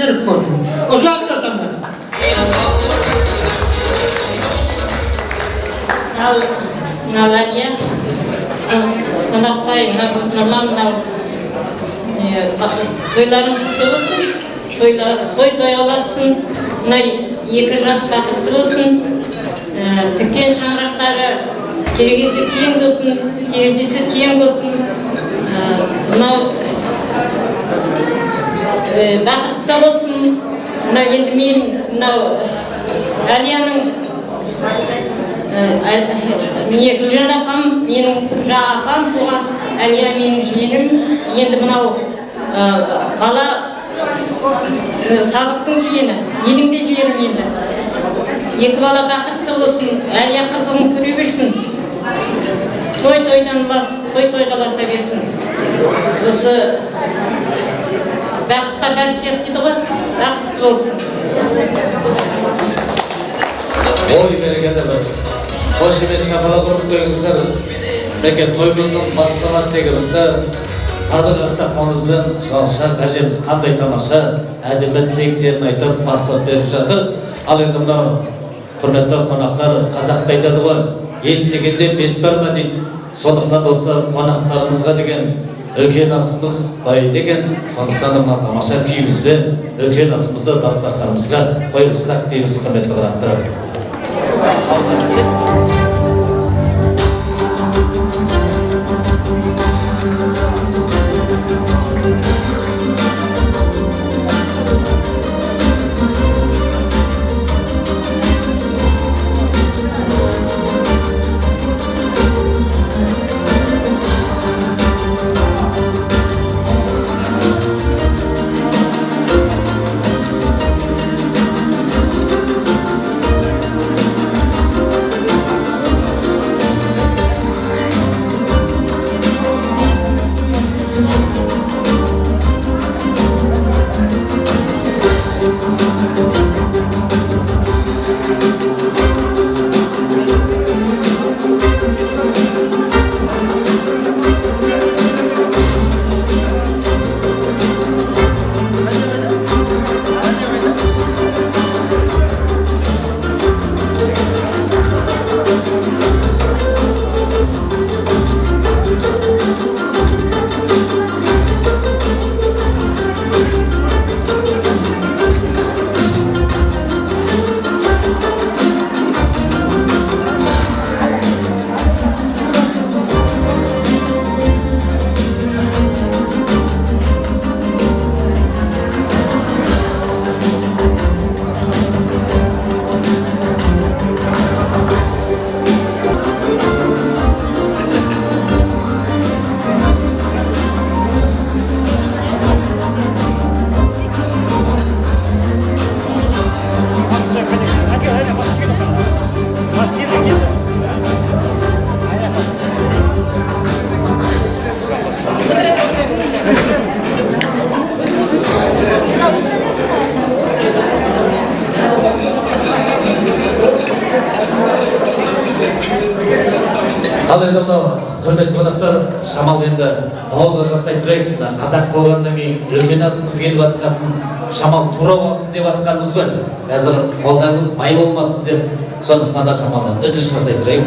Gelip koydum. O zaman da sana. Nalarya, Kanakay, Nurlan, toyların kutlu olsun, toy olasın, iki жас бақытты болсын, тіккен шаңырақтары керегесі кең болсын, терезесі кең болсын, мынау бақытты болсын. Мынау енді мен мынау Әлияның міне Гүлжан апам, менің жақ апам туған, Әлия менің жиенім. Енді мынау бала Сабықтың жиені, менің де жиенім енді. Екі бала бақытты болсын, Әлия қызығын көре берсін. Той-тойдан той-тойғаласа берсін. Осы бақытқа бәрсият дейді ғой, бақытты болсын. Ой, бергенде бір қош емес шапалақ ұрып қойыңыздар. Мәке тойымыздың басталады дегенімізді Садық ақсақалымызбен Жалшақ әжеміз қандай тамаша әдемі тілектерін айтып бастап беріп жатыр. Ал енді мынау құрметті қонақтар, қазақта айтады ғой, ет дегенде бет бар ма дейді. Сондықтан осы қонақтарымызға деген үлкен асымыз дайын екен. Сондықтан мына тамаша күйімізбен үлкен асымызды дастарханымызға қойғызсақ дейміз, құрметті қонақтар. Ал енді мынау құрметті қонақтар, шамал енді ауызға жасай тұрайық. Қазақ болғаннан кейін үлкен асымыз келіп жатқасын, шамал тура болсын деп жатқанымыз ғой. Қазір қолдарыңыз май болмасын деп, сондықтан да шамалдан үзіліс жасай тұрайық.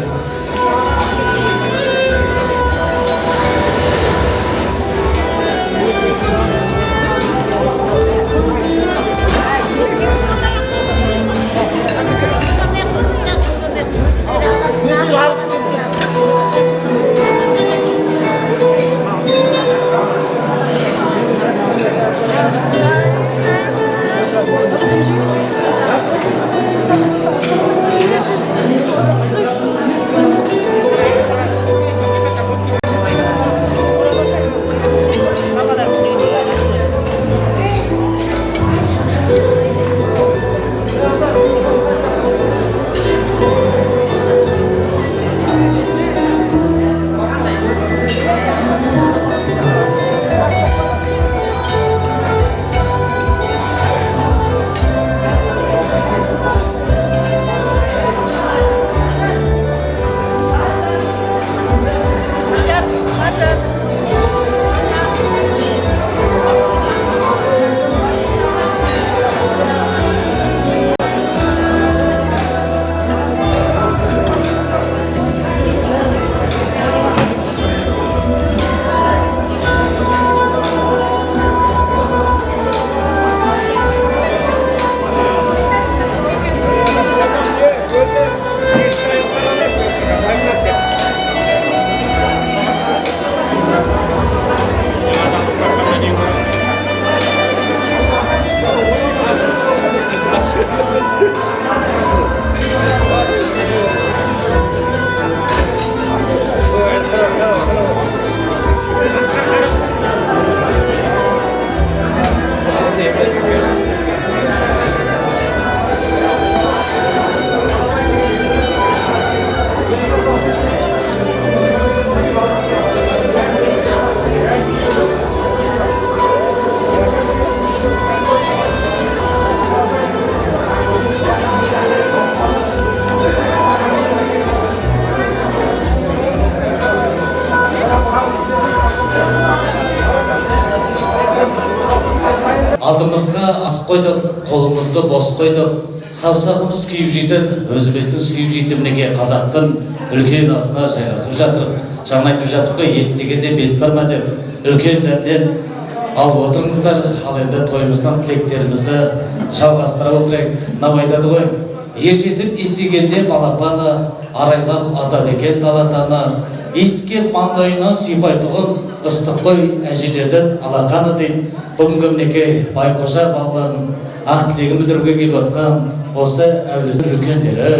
ас қойдық, қолымызды бос қойдық. Саусағымыз күйіп жетіп, өзіміздің сүйіп жетіп, мінеке қазақтың үлкен асына жайғасып жатыр. Жаңа айтып жатыр ғой, ет дегенде бет бар ма деп, үлкен дәмнен алып отырыңыздар. Ал енді тойымыздан тілектерімізді жалғастыра отырайық. Мынау айтады ғой, ер жетіп есейгенде балапаны, арайлап атады екен далатаны. Иіскеп маңдайынан сипайтұғын, ыстық қой әжелердің алақаны дейді. Бүгінгі мінеке Байқожа балаларын ақ тілегін білдіруге келіп отқан осы әулеттің үлкендері,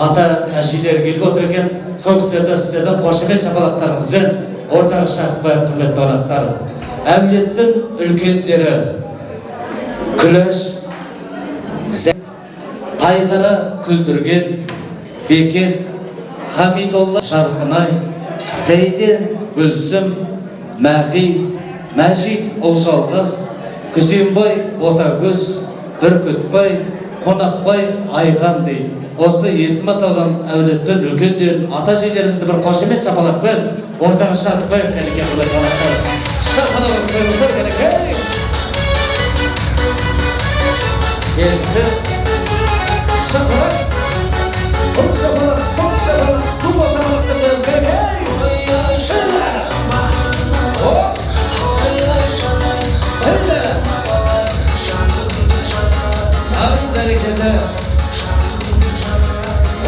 ата әжелер келіп отыр екен. Сол кісілерді сіздердің қошемет шапалақтарыңызбен ортаға шақырып, құрметті қонақтар. Әулеттің үлкендері Күләш, Тайғара күлдірген, Бекет, Хамидолла, Жарқынай, Зәйден, Гүлсім, Мәғи, Мәжит, Ұлжалғыз, Күзембай, Ботагөз, Бүркітбай, Қонақбай, Айған дейді. Осы есім аталған әулеттің үлкендерін, ата-әжелерімізді бір қошемет шапалақпен ортаға шақырып қойып, кәнекей құдай қонақтар. Шақырып қойыңыздар, кәнекей. Келіңіздер. Шапалақ. Бұл шапалақ, сол шапалақ, бұл шапалақ деп қойыңыз, кәнекей.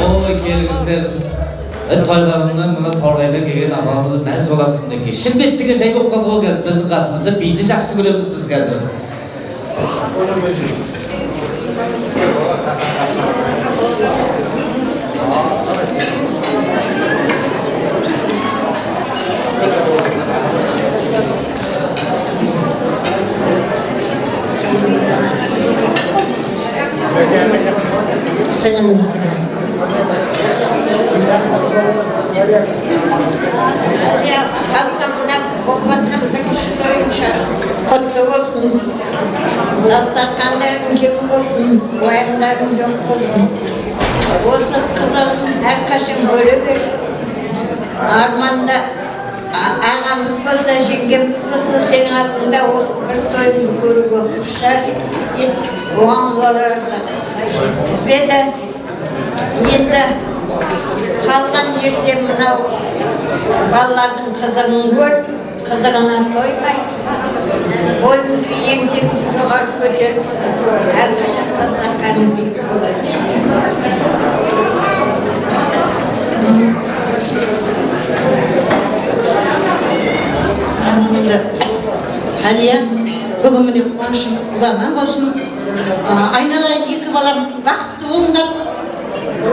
Ой, келіңіздер. Тойғанымнан мұны торғайдан келген апамызды мәз боларсын деке. Шымкенттегі жай болып қалды ғой қазір. Біздің қасымызда биді жақсы көреміз біз қазір. Ya, kalkamına kopartım koyunca kutlu olsun. Dastarkanların gibi olsun, boyanların yok olsun. Olsun kızım, herkesin böyle bir armanda ağamız olsa, jengemiz olsa senin adında olsun bir toyun kuruğu. Kuşlar hiç oğan olarak da. Ve de енді қалған жерде мынау балалардың қызығын көріп, қызығына тоймай, бойымызды еңсеп жоғары көтеріп, әрқашан дастарханын биік болады. Әлия, бүгін міне қуанышым ұзағынан болсын. Айналайын екі балам бақытты болыңдар.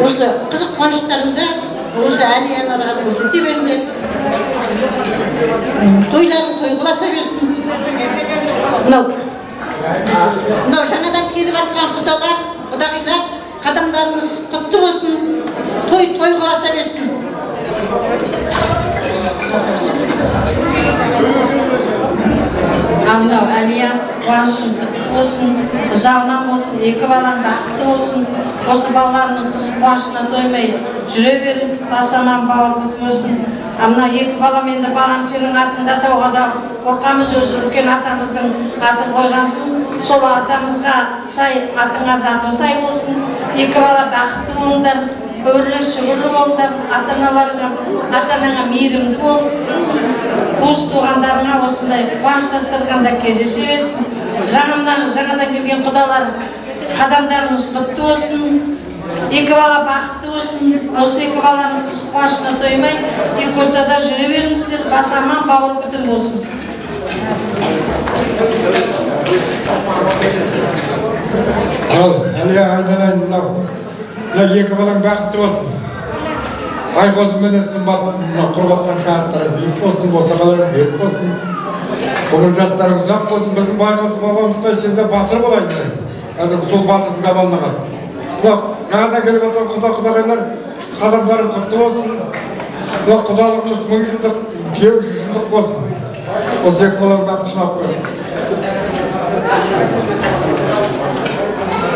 Осы қызық қуаныштарыңды осы әлияларға көрсете беріңдер. Тойларын той қыласа берсін. Мынау жаңадан келіп жатқан құдалар, құдағилар, қадамдарымыз құтты болсын. Той қыласа берсін. Мынау әлия қуанышың құтты болсын, ұзағынан болсын, екі балаң бақытты болсын. Осы балаларының қуанышына тоймай жүре беріп, басаман бауыр құтты болсын. Мына екі балам енді балам сенің атында тауға да қорқамыз, өзі үлкен атамыздың атын қойғансың. Сол атамызға сай, атыңа заты сай болсын. Екі бала бақытты болыңдар, өрлі сүгірлі болыңдар, ата-анаңа мейірімді бол. Туыс туғандарыңа осындай қуаныш дастарханда кездесе берсін. Жаңадан келген құдалар қадамдарыңыз құтты болсын. Екі бала бақытты болсын. Осы екі баланың қыз қуанышына тоймай, екі ортада жүре беріңіздер, басаман бауыр бүтін болсын. Ал, әлия айналайын мынау. Екі балаң бақытты болсын. Айқозы менен сымбат құрбаттан шағыттары биік болсын, босағалары бек болсын. Бұл жастарың ұзақ болсын, біздің байғозы бабамыздай сен де батыр болайын. Қазір сол батырдың табанына қал. Жаңадан келіп отырған құдағайлар қадамдарың құтты болсын. Құдалығымыз 1000 жылдық, 200 жылдық болсын. Осы екі балаң бақытын алып қойын.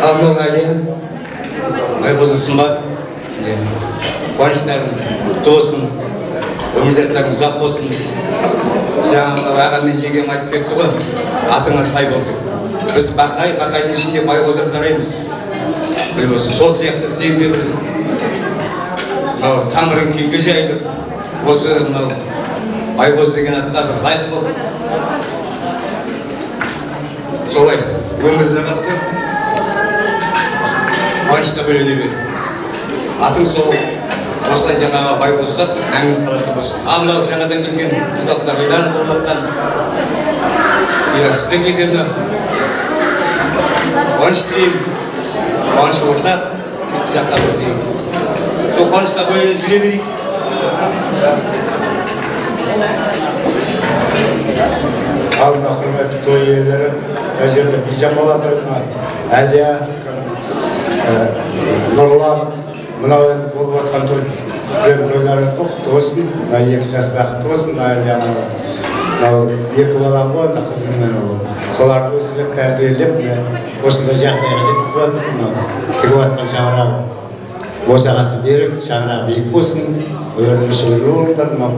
Ал әлия, Айқозы сымбат, қуаныштарың құтты болсын, өмір жастарың ұзақ болсын. Жаңағы аға мен жеңгем айтып кетті ғой, атыңа сай болды. Біз бақайдың ішінде байғоздан тараймыз. Білмесін, сол сияқты сен де бір мынау тамырың кеңге жайылып, осы мынау байғоз деген атқа бір лайық болып. Солай өмір жалғастыр, қуанышқа бөлене бер. Атың сол осылай жаңаға байғозсақ, мәңгі қалатын болсын. Мынау жаңадан келген құдақтар илан болып жатқан сіздерге де қуаныш тілеймін, қуаныш ортақ, жаққа бір деймін. Сол қуанышқа бөленіп жүре берейік. Ал мына құрметті той иелері, мына жерде Бижан балапайыма, Әлия, Нұрлан, мынау енді болып жатқан той. Сіздердің тойларыңыз құтты болсын, мына 2 жас бақытты болсын, мына Әлия, мынау 2 балам ғой, қызым мен ол. Соларды өсіріп, тәрбиелеп, осындай жағдайға жеткізіп жатсың, мынау тігіп жатқан шаңырағы. Босағасы берік, шаңырағы биік болсын, өрніші болыңдар, мынау.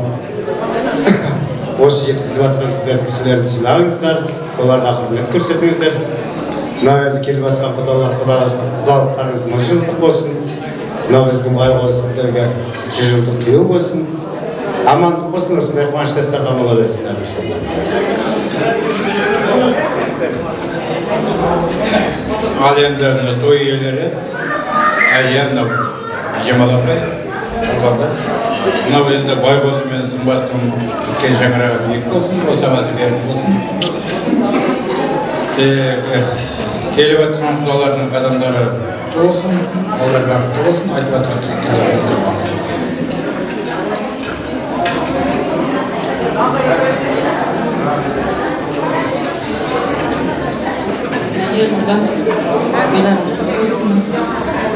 Осы жеткізіп жатқан сіздердің кісілерді сыйлаңыздар, соларға құрмет көрсетіңіздер. Мынау енді келіп жатқан құдалықтарыңыз 1000 жылдық болсын. Мынау біздің байғоз сіздерге 100 жылдық күйеу болсын. Амандық болсын, осындай қуаныштастарға бола берсін. Ал енді той иелері, Әлия, мынау Жемалапай, мынау енді байғозы мен Сымбаттың күткен шаңырағы биік болсын, босағасы берік болсын. Келіп жатқан құдалардың қадамдары болсын, олар бақытты болсын, айтып жатқан тілектер болсын.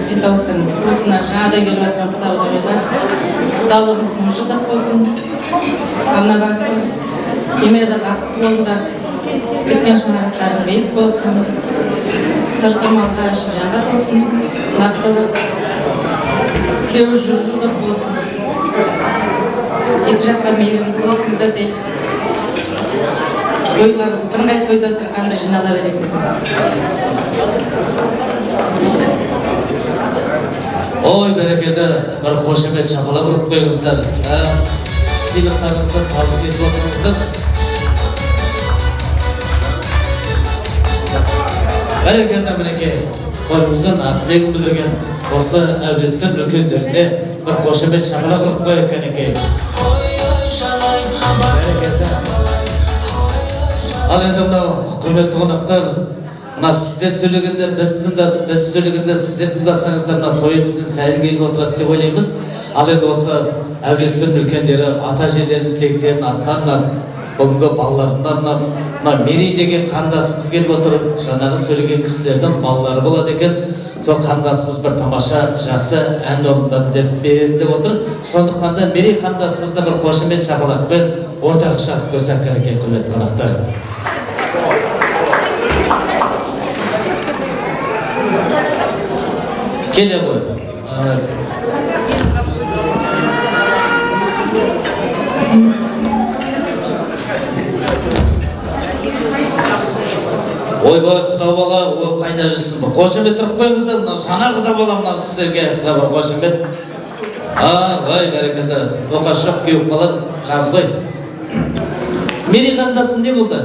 Денсаулықтың болсына жаңада келіп жатқан құдалығымыз 1000 жылдық болсын. Ана бақытты, семьяда бақытты болыңдар. Кеткен шаңырақтарың биік болсын. Сыртқы малға ішіп жаңғақ болсын. Нақтылық, күйеуі 100 жылдық болсын. 2 жаққа мейірімді болсын бірдей. Тойлар бірыңғай тойдастырғанда жинала береміз. Ой, бәрекелді, бір қошемет шапалақ ұрып қойыңыздар. Сыйлықтарыңызды табыс етіп отырыңыздар. Бәрекелді мінеке, тойымыздың ақ-тілегін білдірген осы әулеттің үлкендеріне бір қошемет шапалақ ұрып қойып кәнеке. Бәрекелді. Ал енді мынау құрметті қонақтар, мына сіздер сөйлегенде, біз сөйлегенде сіздер тыңдасаңыздар, мына тойымыздың сәйір келіп отырады деп ойлаймыз. Ал енді осы әулеттің үлкендері, ата-әжелердің тілектерін атынан, бүгінгі балаларынан, мына Мерей деген қандасымыз келіп отыр. Жаңағы сөйлеген кісілердің балалары болады екен. Сол қандасымыз бір тамаша, жақсы ән орындап беремін деп отыр. Сондықтан да Мерей қандасымызды бір қошемет шапалақпен ортақ шақырып көрсек кәнеке, құрметті қонақтар. Келе ғой. Ойбай, құда бала, қайда жүрсің бі? Қошемет тұрып қойыңыздар, жаңа құда бала мына кісілерге бір қошемет. Ой, бәрекелді, тоқаш жоқ кеуіп қалар, жаз ғой. Мерей қандасың не болды?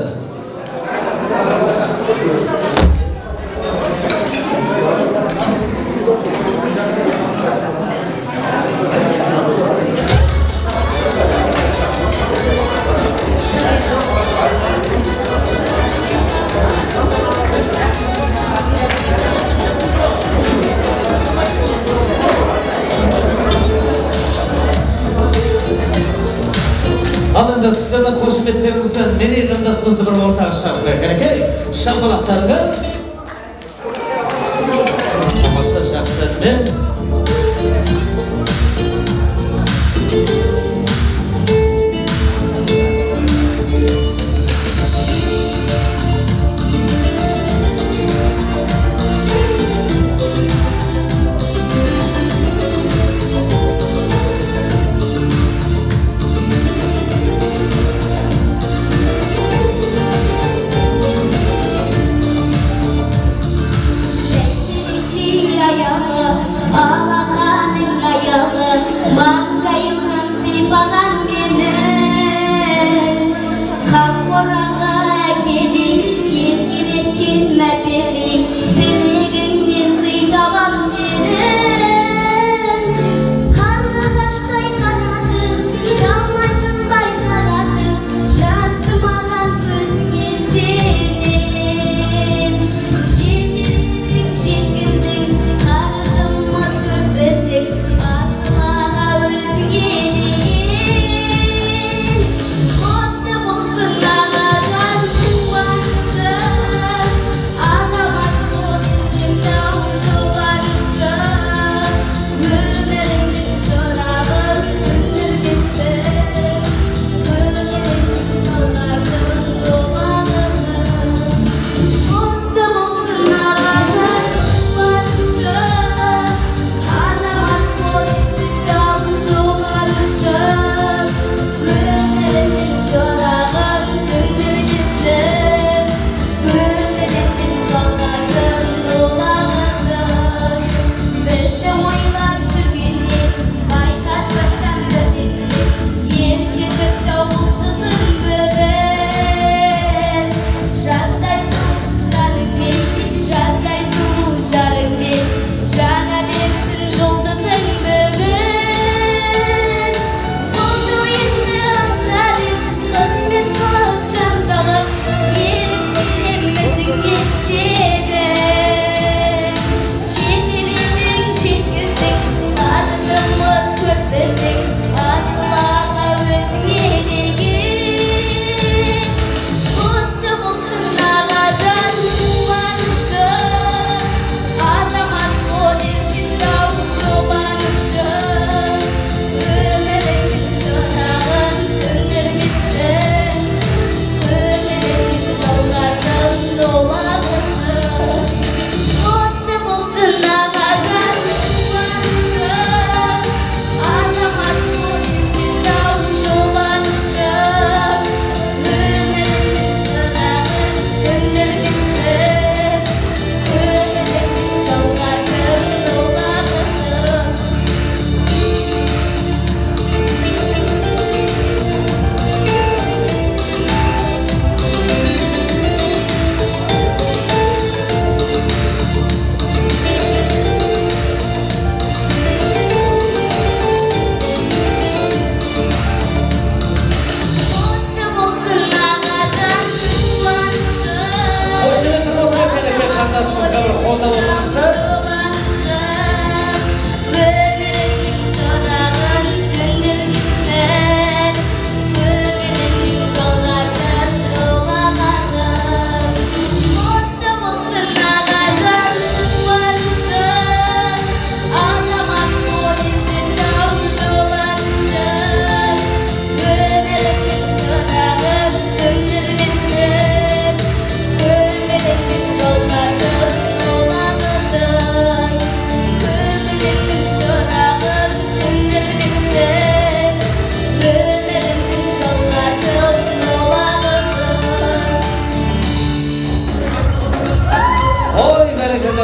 Ал енді сіздердің қошеметтеріңізді Мерей қандасымызды бір ортаға шақырайық кәнеке. Шапалақтарыңыз. Тамаша жақсы әнмен.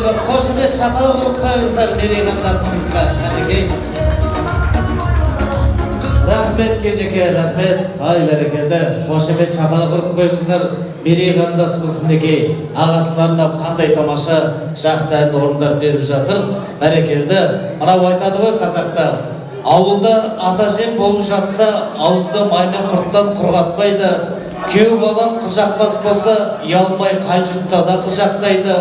bir qo'shimcha shapaloq urib qo'yingizlar Merey qandasingizga. Qanday? Rahmet kechaka, rahmet. Ay berekede. Qo'shimcha shapaloq urib qo'yingizlar Merey qandasingizga. Ağaslarına qanday tomosha şahsen o'rinlar berib жатыр. Barakelde. Ana aytadi ғой Қазақта. Ауылда ата-әжең болып жатса, аузында маймен құрттан құрғатпайды. Күйеу балаң қыжақпас болса, ұялмай қай жұртта да қыжақтайды.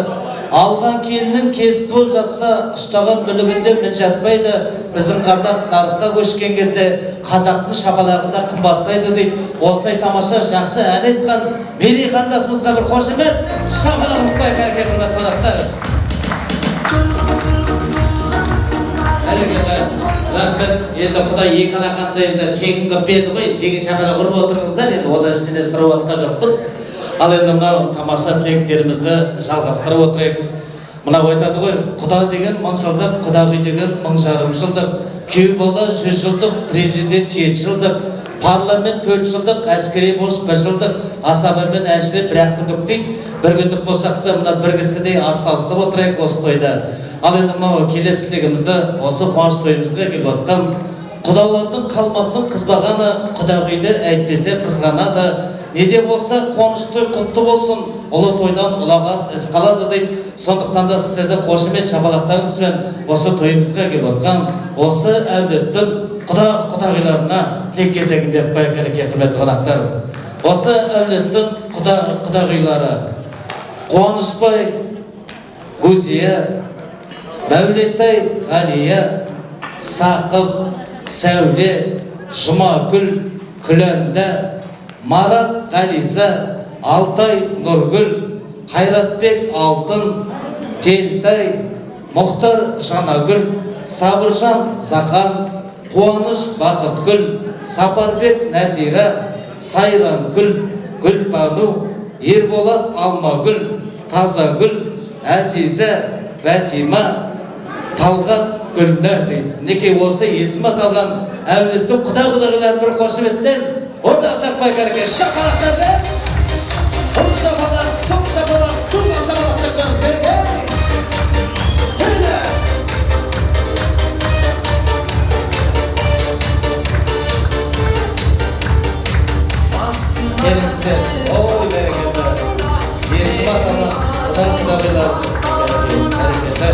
Алған келіннің кесті болып жатса, ұстаған мүлігінде мін жатпайды. Біздің қазақ нарыққа көшкен кезде қазақтың шапалағында қымбатпайды дейді. Осындай тамаша жақсы ән айтқан Мерей қандасымызға бір қошемет, шапалақ ұқпай кәркен құрметті қонақтар. Рахмет, енді Құдай екі алақанда енді тегін қып берді ғой, тегін шапалақ ұрып отырыңыздар, енді одан ішіне сұрап отқан жоқпыз. Ал енді мынау тамаша тілектерімізді жалғастырып отырайық. Мынау айтады ғой, құда деген 1000 жылдық, құдағи деген 1000 жарым жылдық, күйеу бала 100 жылдық, президент 7 жылдық, парламент 4 жылдық, әскери бос 1 жылдық, асаба мен әжіре 1 күндік дейді. 1 күндік болсақ та мына бір кісідей атсалысып отырайық осы тойда. Ал енді мынау келесі тілегімізді осы қуаныш тойымызға келіп отқан құдалардың қалмасын қызбағаны, құдағиды әйтпесе қызғанады. Неде болса қуаныш той құтты болсын, ұлы тойдан ұлаған із қалады дейді. Сондықтан да сіздердің қошемет шапалақтарыңызбен осы тойымызға келіп отқан осы әулеттің құдағиларына тілек кезегін беріп қояйық кәнекей құрметті қонақтар. Осы әулеттің құдағилары Қуанышбай, Гузия, Мәулетай, Ғалия, Сақып, Сәуле, Жұмакүл, Күләнда, Марат, Ғализа, Алтай, Нұргүл, Қайратбек, Алтын, Телтай, Мұхтар, Жанагүл, Сабыржан, Зақан, Қуаныш, Бақытгүл, Сапарбек, Нәзира, Сайрангүл, Гүлбану, Ерболат, Алмагүл, Тазагүл, Әзиза, Бәтима, Талғат, Гүлнәр дейді. Неке осы есім аталған әулеттің құда-құдағиларын бір қошеметтен онда шаппай кәрекет шапалақтарды бұл шапалақ, соң шапалақ, тұлға шапалақ шапқаныз керек. Келіңіздер, ой бәрекеті, есім аталған құда-құдағиларымыз әрекеті.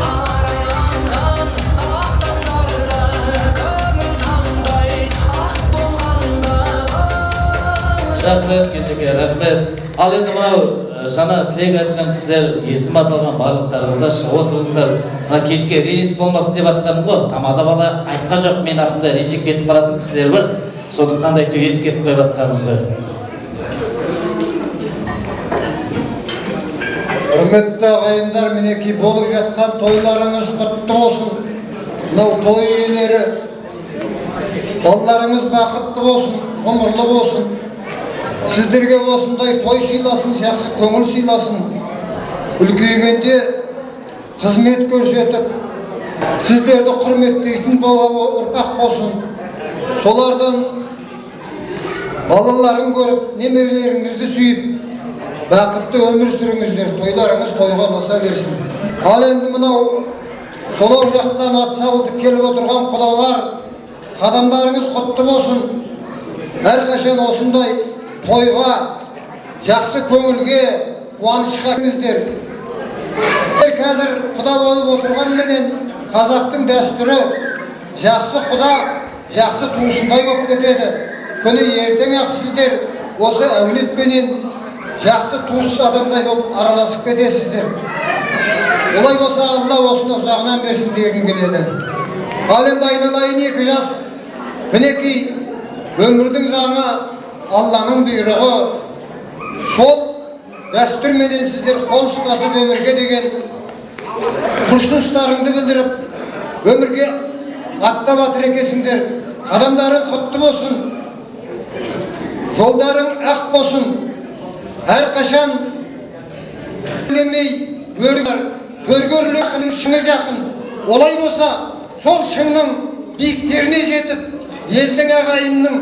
Рахмет, кешеке, рахмет. Ал енді мынау жаңа тілек айтқан кісілер, есім аталған барлықтарыңыздар шығып отырыңыздар. Мына кешке ренжіс болмасын деп атқаным ғой. Тамада бала айтқа жоқ, мен артында ренжіп кетіп қалатын кісілер бар. Сондықтан да әйтеуір ескертіп қойып атқанымызды. Құрметті ағайындар, мінекей болып жатқан тойларыңыз құтты болсын. Мынау той иелері, балаларыңыз бақытты болсын, ғұмырлы болсын. Сіздерге осындай той сыйласын, жақсы көңіл сыйласын. Үлкейгенде қызмет көрсетіп, сіздерді құрметтейтін бала ұрпақ болсын. Солардан балаларын көріп, немерелеріңізді сүйіп, бақытты өмір сүріңіздер, тойларыңыз тойға баса берсін. Ал енді мынау солау жақтан атсалып келіп отырған құдалар, қадамдарыңыз құтты болсын. Әрқашан осындай тойға, жақсы көңілге, қуанышқа кіріңіздер. Қазір құда болып отырғанменен қазақтың дәстүрі жақсы құда, жақсы туысындай болып кетеді. Күні ертең-ақ сіздер осы әулетпенен жақсы туыс адамдай болып араласып кетесіздер. Олай болса Алла осыны ұзағынан берсін дегім келеді. Ал енді айналайын 2 жас. Мінекей өмірдің заңы, Алланың бұйрығы. Сол дәстүрменен сіздер қол ұстасып өмірге деген құлшыныстарыңды білдіріп, өмірге аттап атыр екесіңдер. Адамдарың құтты болсын, жолдарың ақ болсын. Әрқашан өлемей өріңдер, көргөрлерінің шыңы жақын. Олай болса, сол шыңның биіктеріне жетіп, елдің ағайынның,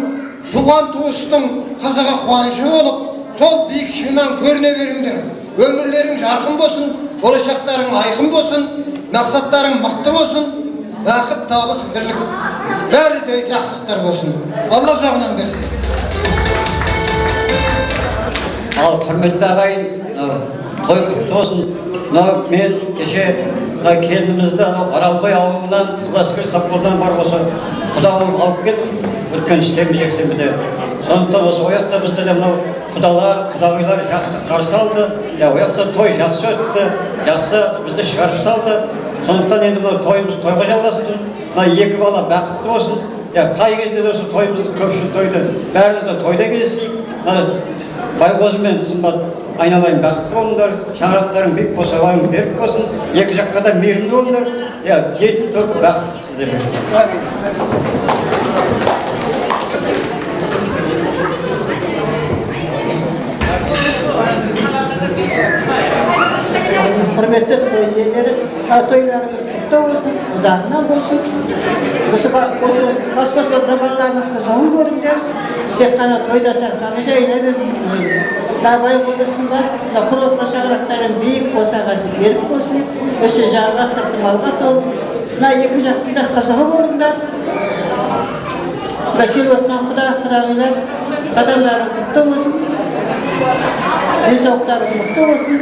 туған туыстың қызығы қуанышы болып, сол биік шыңнан көріне беріңдер. Өмірлерің жарқын болсын, болашақтарың айқын болсын, мақсаттарың мықты болсын, бақыт, табыс, бірлік, бәрі де жақсылықтар болсын. Алла жағынан берсін. Ал құрметті ағайын, той құтты болсын. Мен кеше келдімізді Аралбай ауылынан Қызыласкер совхоздан бар осы құда алып келдім. Өткен сенбі-жексенбіде. Сондықтан осы ояқта бізді де мынау құдағилар жақсы қарсы алды. Ояқта той жақсы өтті, жақсы бізді шығарып салды. Сондықтан енді мынау тойымыз тойға жалғасын. Екі бала бақытты болсын. Қай кезде де осы тойымызды көпшілік тойды, бәріміз де тойда кездесейік. Байғозы мен сымбат айналайын бақытты болыңдар, шаңырақтарың биік болса, аллаң берік болсын, екі жаққа да мейірімді болыңдар. Жейтін той бақыт сіздерге. Құрметті той иелері, тойларыңыз құтты болсын, ұзағынан болсын. Осы баспасөз жобаларының қызығын көріңдер. Тек қана тойда сарқаны жайына берсін. Бай қозысын бар, құлыққа шаңырақтарын биік босағасы берік болсын. Үші жағға сырты малға толып, екі жақтың да қызығы болыңдар. Келіп отқан құдағилар, қадамдарың құтты болсын. Денсаулықтарың мықты болсын.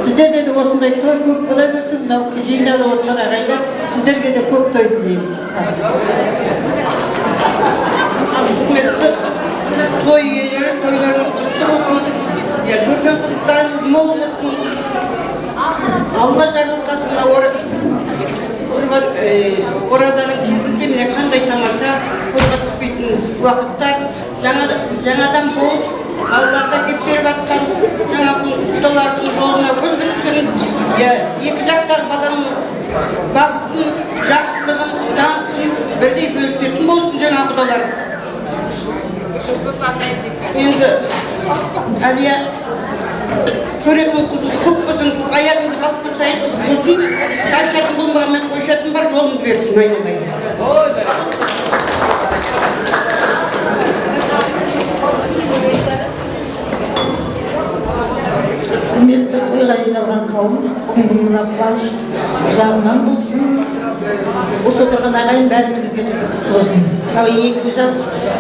Сіздерде де осындай той көп бола берсін. Жиналып отқан ағайындар, сіздерге де көп той тілеймін. Құрметті той иелері, тойларыңыз құтты болсын. Көрген қызықтарыңыз мол болсын. Алла жарылқасын. Оразаның кезінде міне қандай тамаша, қолға түспейтін уақыттар. Жаңадан болып, балаларда кеп беріп атқан, жаңа құдалардың жолына гүл біткен, екі жақтағы баланың бақытын, жақсылығын, даңқын бірдей бөлісетін болсын жаңа құдалар. Енді Әлия көретін құдысы көп болсын, аяғыңды басқан сайын болсын, шаршатын болмағанмен қойшатын бар, жолыңды берсін, айналайын. Құрметті тойға жиналған қауым, күнгімін қуаныш жағынан болсын. Осы отырған ағайын бәрімізге де құтты болсын. Екі жақ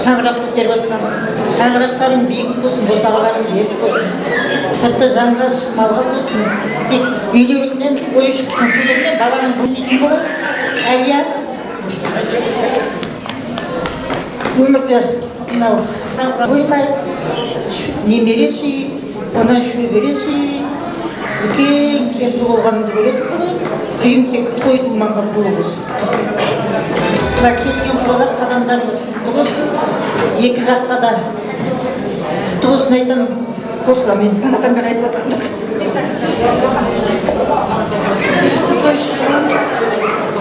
шаңырақ көтеріп отқан, шаңырақтарың биік болсын, босағаларың жеп болсын. Сырты жанға малға болсын. Тек үйлерінен ойышып күншілеріне баланың білмейтін болады. Әлия өмірді қоймай, немере сүй, онан шөбере сүй, үлкен кемпір болғанымды көреді ғой. Үйім тек той думанға толы болсын. Келген құдалар қадамдарыңыз құтты болсын. Екі жаққа да құтты болсын айтамын. Қосыла мен адамдар айтып отырсыңдар. Тойшыларым,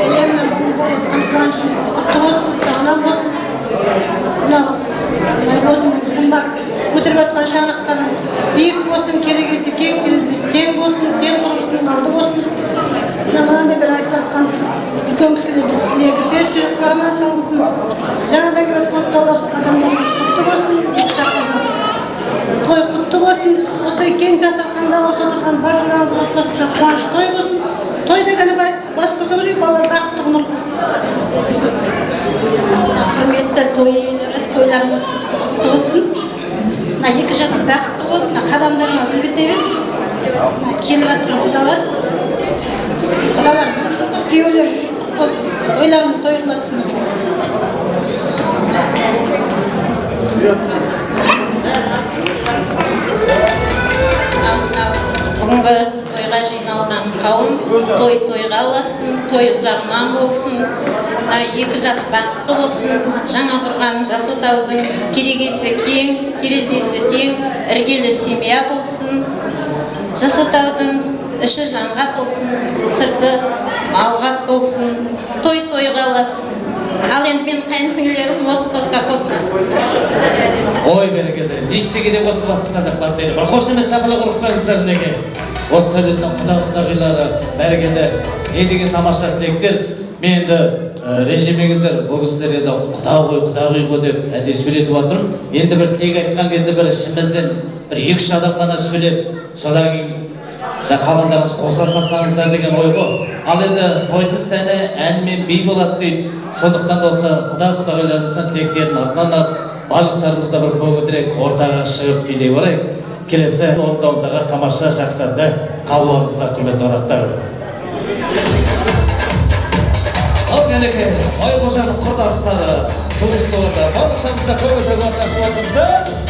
әлемнің болып отқан қуанышым құтты болсын, жағынан болсын. Мынау Байғозының сымбат көтеріп жатқан шаңырақтарын биік болсын, керегесі кең, терезесі тең болсын, тең құрғысының алды болсын. Мынандай бір айтып жатқан үлкен кісілерді тілегі бес жүрекке салғысын. Жаңадан келіп жатқан құдалар адамдарымыз құтты болсын. Той құтты болсын. Осылай кең дастарханда осы отырған басынан отбасында қуаныш той болсын. Той дегені бас көтеріп жүріп балалар бақытты ғұмыр. Құрметті той иелері, тойларыңыз құтты болсын. Екі жасы бақытты болып, қадамдарына гүл бітеміз. Келіп жатқан құдалар, күйеулер құтты болсын. Тойларыңыз той қыласын. Бүгінгі тойға жиналған қауым тойға аласын, той ұзағынан болсын, екі жас бақытты болсын, жаңа құрған жас отаудың керегесі кең, терезесі тең, іргелі семья болсын, жас отаудың іші жанға толсын, сырты малға толсын, тойға аласын. Ал енді мен қайынсіңлерім осы тосқа қосына. Ой берекеті, ештегеде қосылып атсыздар деп баттайды. Бір қошымен шапалақ ұрықпаңыздар неге. Осы сөйлетін құдағилары бәрекеті едеген тамаша тілектер. Мен енді ренжімеңіздер, бұл кісілер енді құда ғой деп әдей сөйлетіп отырмын. Енді бір тілек айтқан кезде бір ішімізден бір екі-үш адам ғана сөйлеп, содан кейін қалғандарыңыз қоса салсаңыздар деген ой ғой. Ал енді тойдың сәні ән мен би болады дейді. Сондықтан да осы құда-құдағиларымыздың тілектерін атынан алып, барлықтарымызда бір көңілдірек ортаға шығып билей барайық. Келесі орындауындағы тамаша жақсарды қабыл алыңыздар, құрметті қонақтар. Ал кәнеке, Байқожаның құрдастары, туыстыларда барлықтарыңызда көңілдірек ортаға шығып отырсыздар.